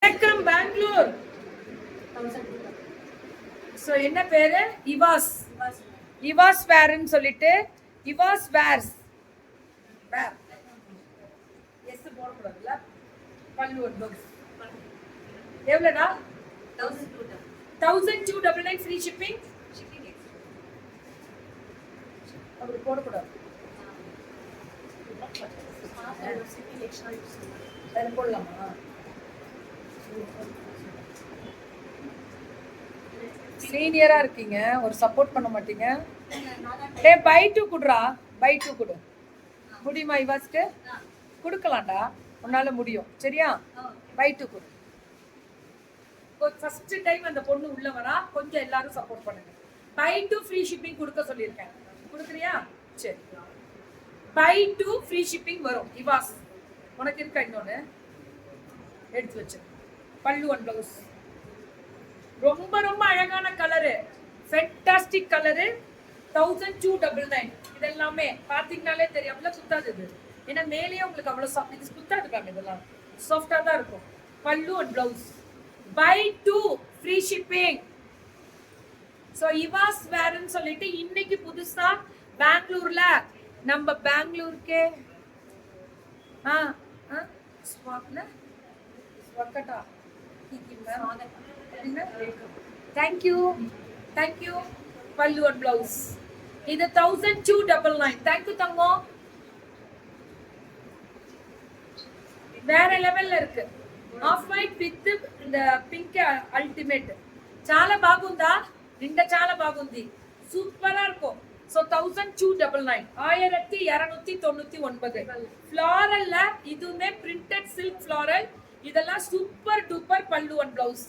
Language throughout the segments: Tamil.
வணக்கம் பெங்களூர். ஸோ என்ன பேரு? இவாஸ். இவாஸ் வேர்ன்னு சொல்லிட்டு இவாஸ் வேர்ஸ் வேர் எஸ் போடக்கூடாதுல்ல. பல்லு ஒன்று எவ்வளோடா? 1299 ஃப்ரீ ஷிப்பிங். அப்படி போடக்கூடாது. போடலாமா? சீனியரா இருக்கீங்க, ஒரு சப்போர்ட் பண்ண மாட்டீங்க. டே பை டூ குடுறா, பை டூ குடு. முடியுமா இவாஸ்க்கு? கொடுக்கலாம்டா, உன்னால முடியும். சரியா? பை டூ குடு. ஃபர்ஸ்ட் டைம் அந்த பொண்ணு உள்ள வரா, கொஞ்சம் எல்லாரும் சப்போர்ட் பண்ணுங்க. பை டூ ஃப்ரீ ஷிப்பிங் கொடுக்க சொல்லியிருக்கேன். கொடுக்குறியா? சரி, பை டூ ஃப்ரீ ஷிப்பிங் வரும். இவாஸ் உனக்கு இருக்கா? இன்னொன்னு எடுத்து வச்சு. பல்லு ஒன் பிளவுஸ் ரொம்ப ரொம்ப அழகான கலரு, ஃபென்டாஸ்டிக் கலரு. 1299. இதெல்லாமே பாத்தீங்கன்னாலே தெரியும். அவ்வளவு சுத்தாது இது, ஏன்னா மேலேயே உங்களுக்கு அவ்வளவு சாஃப்ட். இது சுத்தாது காமி, இதெல்லாம் சாஃப்டா தான் இருக்கும். Pallu and blouse buy two free shipping. So இவாஸ் வேர்ன்னு சொல்லிட்டு இன்னைக்கு புதுசா பெங்களூர்ல, நம்ம பெங்களூருக்கே thank you thank you. Pallu and blouse இது 1299. தேங்க்யூ தங்கம். வேற லெவல்ல இருக்கு. Off white with pink ultimate. చాలా బాగుందా? నిండా చాలా బాగుంది, సూపర్ இருக்கும். సో 1299, 1299. ஃப்ளாரல்ல இதுமே பிரிண்டட் சில்க் ஃப்ளாரல். இதெல்லாம் சூப்பர் டூப்பர் பல்லு அண்ட் பிளவுஸ்.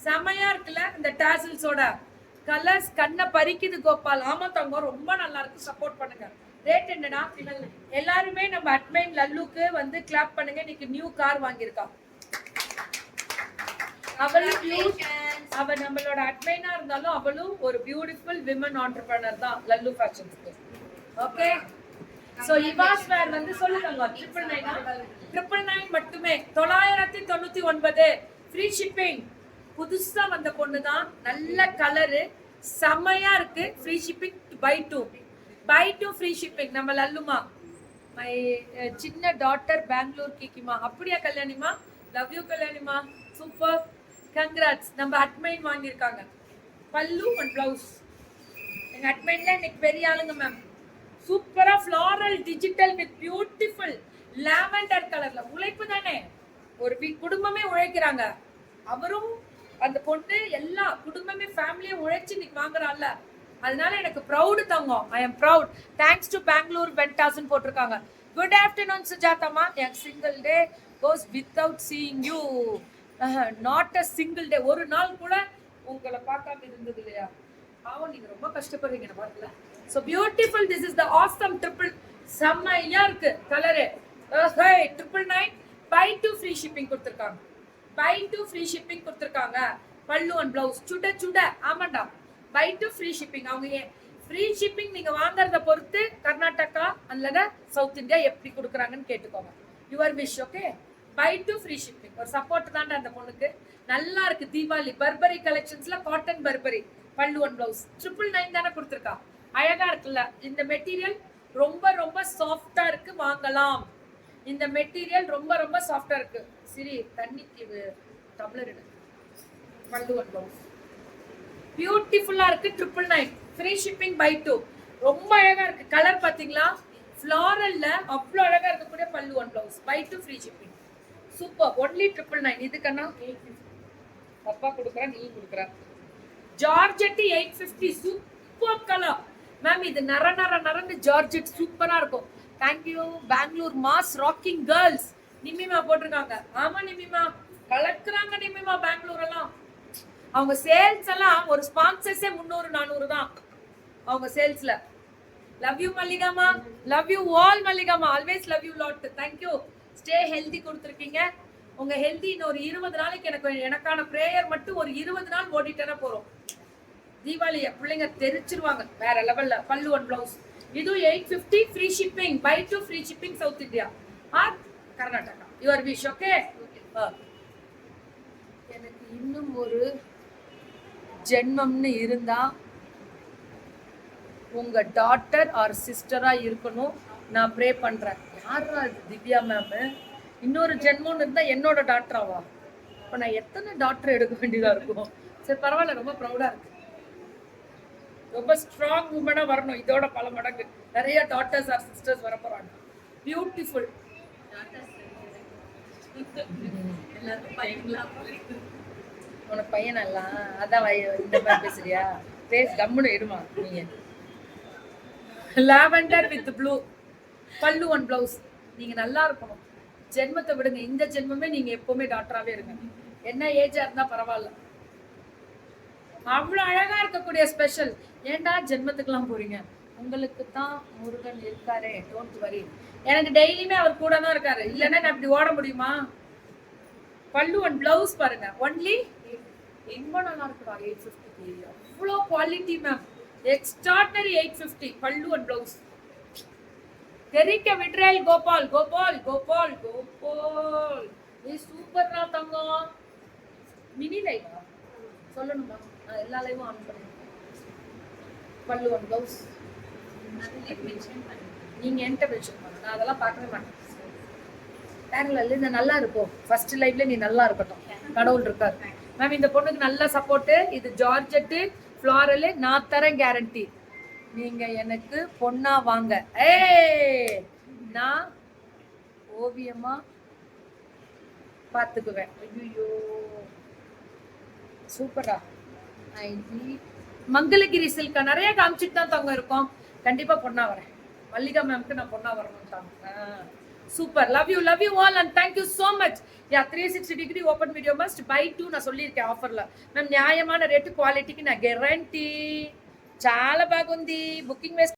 செமையா இருக்குல்ல இந்த டாசல்ஸோட. கலர்ஸ் கண்ணை பறிக்குது கோபால். ஆமா தங்கம், ரொம்ப நல்லா இருக்கு. சப்போர்ட் பண்ணுங்க. ரேட் என்னடா? எல்லாருமே நம்ம அட்மைன் லல்லுக்கு வந்து கிளாப் பண்ணுங்க. இன்னைக்கு நியூ கார் வாங்கியிருக்கா. அவ நம்மளோட அட்மைனா இருந்தாலும் அவளும் ஒரு பியூட்டிஃபுல் விமன் ஆண்டர்பிரனர் தான் லல்லு ஃபேஷன்ஸ்க்கு. ஓகே, சோ இவாஸ் வேர் வந்து சொல்லுங்க 999 மட்டுமே. 999 ஃப்ரீ ஷிப்பிங். புதுசா வந்த பொண்ணு தான், நல்ல கலரு, செமையா இருக்கு. Free shipping buy two free shipping. நம்ம லல்லுமா, மை சின்ன டாட்டர் பெங்களூர் கீக்கிமா. அப்படியா கல்யாணிமா? லவ் யூ கல்யாணிமா, சூப்பர், கங்க்ராட்ஸ். நம்ம அட்மைன் வாங்கியிருக்காங்க. பல்லு அண்ட் பிளவுஸ். எங்க அட்மைன்ல இன்னைக்கு பெரிய ஆளுங்க மேம். சூப்பரா floral digital with beautiful lavender கலர்ல. உழைப்பு தானே, ஒரு குடும்பமே உழைக்கிறாங்க. அவரும் அந்த பொண்ணு எல்லா குடும்பமே ஃபேமிலியே உழைச்சு இன்னைக்கு வாங்குறாள்ல, அதனால எனக்கு ப்ரௌடு தங்கம். I am proud. Thanks to Bangalore வென்டாஸ்ன்னு போட்டிருக்காங்க. குட் ஆஃப்டர்நூன் சுஜாதாமா. என் single day goes without seeing you. Not a single day, ஒரு நாள் கூட உங்களை பார்க்காம இருந்தது இல்லையா? பாவம், நீங்க ரொம்ப கஷ்டப்படுறீங்க பார்க்கல. So beautiful. This is the awesome triple. செம்மையா இருக்கு colour. 999 buy two free shipping கொடுத்துருக்காங்க. பை டூ ஃப்ரீ ஷிப்பிங் கொடுத்துருக்காங்க. பல்லு அண்ட் பிளவுஸ் சுட சுட. ஆமாண்டா, பை டூ ஃப்ரீ ஷிப்பிங். அவங்க ஃப்ரீ ஷிப்பிங் நீங்க வாங்குறத பொறுத்து கர்நாடகா அல்லது சவுத் இந்தியா எப்படி கொடுக்குறாங்கன்னு கேட்டுக்கோங்க. Your wish. Okay, buy two free shipping. ஒரு சப்போர்ட் தான்டா அந்த பொண்ணுக்கு. நல்லா இருக்கு. தீபாவளி பர்பரி கலெக்ஷன்ஸ்ல காட்டன் பர்பரி பல்லு அண்ட் பிளவுஸ் 999 தானே கொடுத்துருக்கா. அழகா இருக்குல்ல இந்த மெட்டீரியல். ரொம்ப ரொம்ப சாஃப்டா இருக்கு, வாங்கலாம். இந்த மெட்டீரியல் ரொம்ப ரொம்ப சாஃப்டா இருக்கு. சரி, தண்ணிக்கு டம்ளர் எடு. பல்லு அண்ட் பிளவுஸ் பியூட்டிஃபுல்லா இருக்கு. 999 ஃப்ரீ ஷிப்பிங் பை டூ. ரொம்ப அழகா இருக்கு. கலர் பாத்தீங்களா? ஃப்ளாரல்ல அவ்வளவு அழகா இருக்கக்கூடிய pallu and blouse. Buy two free shipping. Super. Only 999. இதுக்கண்ணா 850. தப்பா கொடுக்குற, நீ கொடுக்குற. ஜார்ஜெட் 850. Super colour ma'am. இது நரன்னு ஜார்ஜெட் சூப்பரா இருக்கும். Thank you Bangalore mass rocking girls. நிமிமா போட்டிருக்காங்க. ஆமா நிமிமா, கலக்குறாங்க நிமிமா பெங்களூர் எல்லாம். அவங்க சேல்ஸ் எல்லாம் ஒரு ஸ்பான்சர்ஸே 300-400 தான் அவங்க சேல்ஸ்ல. லவ் யூ மல்லிகாமா, லவ் யூ ஆல் மல்லிகாமா, always love you lot. Thank you. Stay healthy கொடுத்துருக்கீங்க. உங்க ஹெல்தி இன்னும் ஒரு 20 நாளைக்கு எனக்கான பிரேயர் மட்டும் ஒரு 20 நாள் ஓடிட்டேன்னா போறோம். தீபாவளி பிள்ளைங்க தெரிச்சிருவாங்க வேற லெவல்ல. பல்லு அண்ட் பிளவுஸ் இது 850 free shipping. Buy two free shipping south India or Karnataka. Your wish. Okay, எனக்கு இன்னும் ஒரு ஜென்மம்னு இருந்தா உங்க டாட்டர் ஆர் சிஸ்டரா இருக்கணும். நான் ப்ரே பண்றேன். யாரா இது திவ்யா மேம்? இன்னொரு ஜென்மம்னு இருந்தா என்னோட டாக்டராவா? இப்போ நான் எத்தனை டாக்டர் எடுக்க வேண்டியதா இருக்கும்? சரி பரவாயில்ல, ரொம்ப ப்ரௌடா இருக்கு. ரொம்ப ஸ்ட்ராங் உமனா வரணும். இதோட பல மடங்கு நிறைய டாட்டர்ஸ் ஆர் சிஸ்டர்ஸ் வர போறாங்க. பியூட்டிஃபுல். உனக்கு பையன் நல்லா அதான் இந்த மாதிரி பேசுறியா? பேஸ் கம்முன்னு இருமா. நீங்க லாவெண்டர் வித் ப்ளூ பல்லு ஒன் பிளவுஸ். நீங்க நல்லா இருக்கணும். ஜென்மத்தை விடுங்க. இந்த ஜென்மமே நீங்க எப்பவுமே டாக்டராவே இருங்க. என்ன ஏஜா இருந்தா பரவாயில்ல. அவ்வளவு அழகா இருக்கக்கூடிய ஸ்பெஷல். ஏன்டா ஜென்மத்துக்குலாம் போறீங்க? உங்களுக்கு தான் முருகன் இருக்காரே, டோன்ட் வரி. எனக்கு டெய்லியுமே அவர் கூட தான் இருக்காரு. இல்லைன்னா நான் இப்படி ஓட முடியுமா? பல்லு ஒன் பிளவுஸ் பாருங்க. ஒன்லி ரொம்ப நல்லா இருக்குடா. 850. அவ்வளோ குவாலிட்டி மேம். எக்ஸ்ட்ராடனரி 850 பல்லு ஒன் பிளவுஸ். தெரிக்க விட்ரேல் கோபால் கோபால் கோபால் கோபால். ஏய் சூப்பர்ரா தங்கம். மினி லைவா சொல்லணுமா? நான் எல்லா லைவும் ஆன் பண்ணுறேன். பல்லு ஒன் பிளவுஸ் நீங்க என்கிட்ட மென்ஷன் பண்ண. நான் அதெல்லாம் பார்க்கவே மாட்டேன். பேரல இந்த நல்லா இருக்கும். ஃபர்ஸ்ட் லைவ்ல நீ நல்லா இருக்கட்டும். கடவுள் இருக்காரு மேம். இந்த பொண்ணுக்கு நல்ல சப்போர்ட். இது ஜார்ஜெட்டு ஃப்ளாரல். நான் தரேன் கேரண்டி. நீங்க எனக்கு பொண்ணா வாங்க. நான் ஓவியமா பார்த்துக்குவேன். ஐயோ சூப்பரா. மங்களகிரி சில்கா நிறைய காமிச்சிட்டு தான் தங்க இருக்கோம். கண்டிப்பா பொண்ணா வரேன். மல்லிகா மேம்க்கு நான் பொண்ணா வரணும். Super. Love you all and thank you so much. 360 degree open video must by 2 நான் சொல்லியிருக்கேன் ఆఫర్లో. మేము న్యాయమైన రేటు క్వాలిటీకి నా గ్యారంటీ. చాలా బాగుంది. బుకింగ్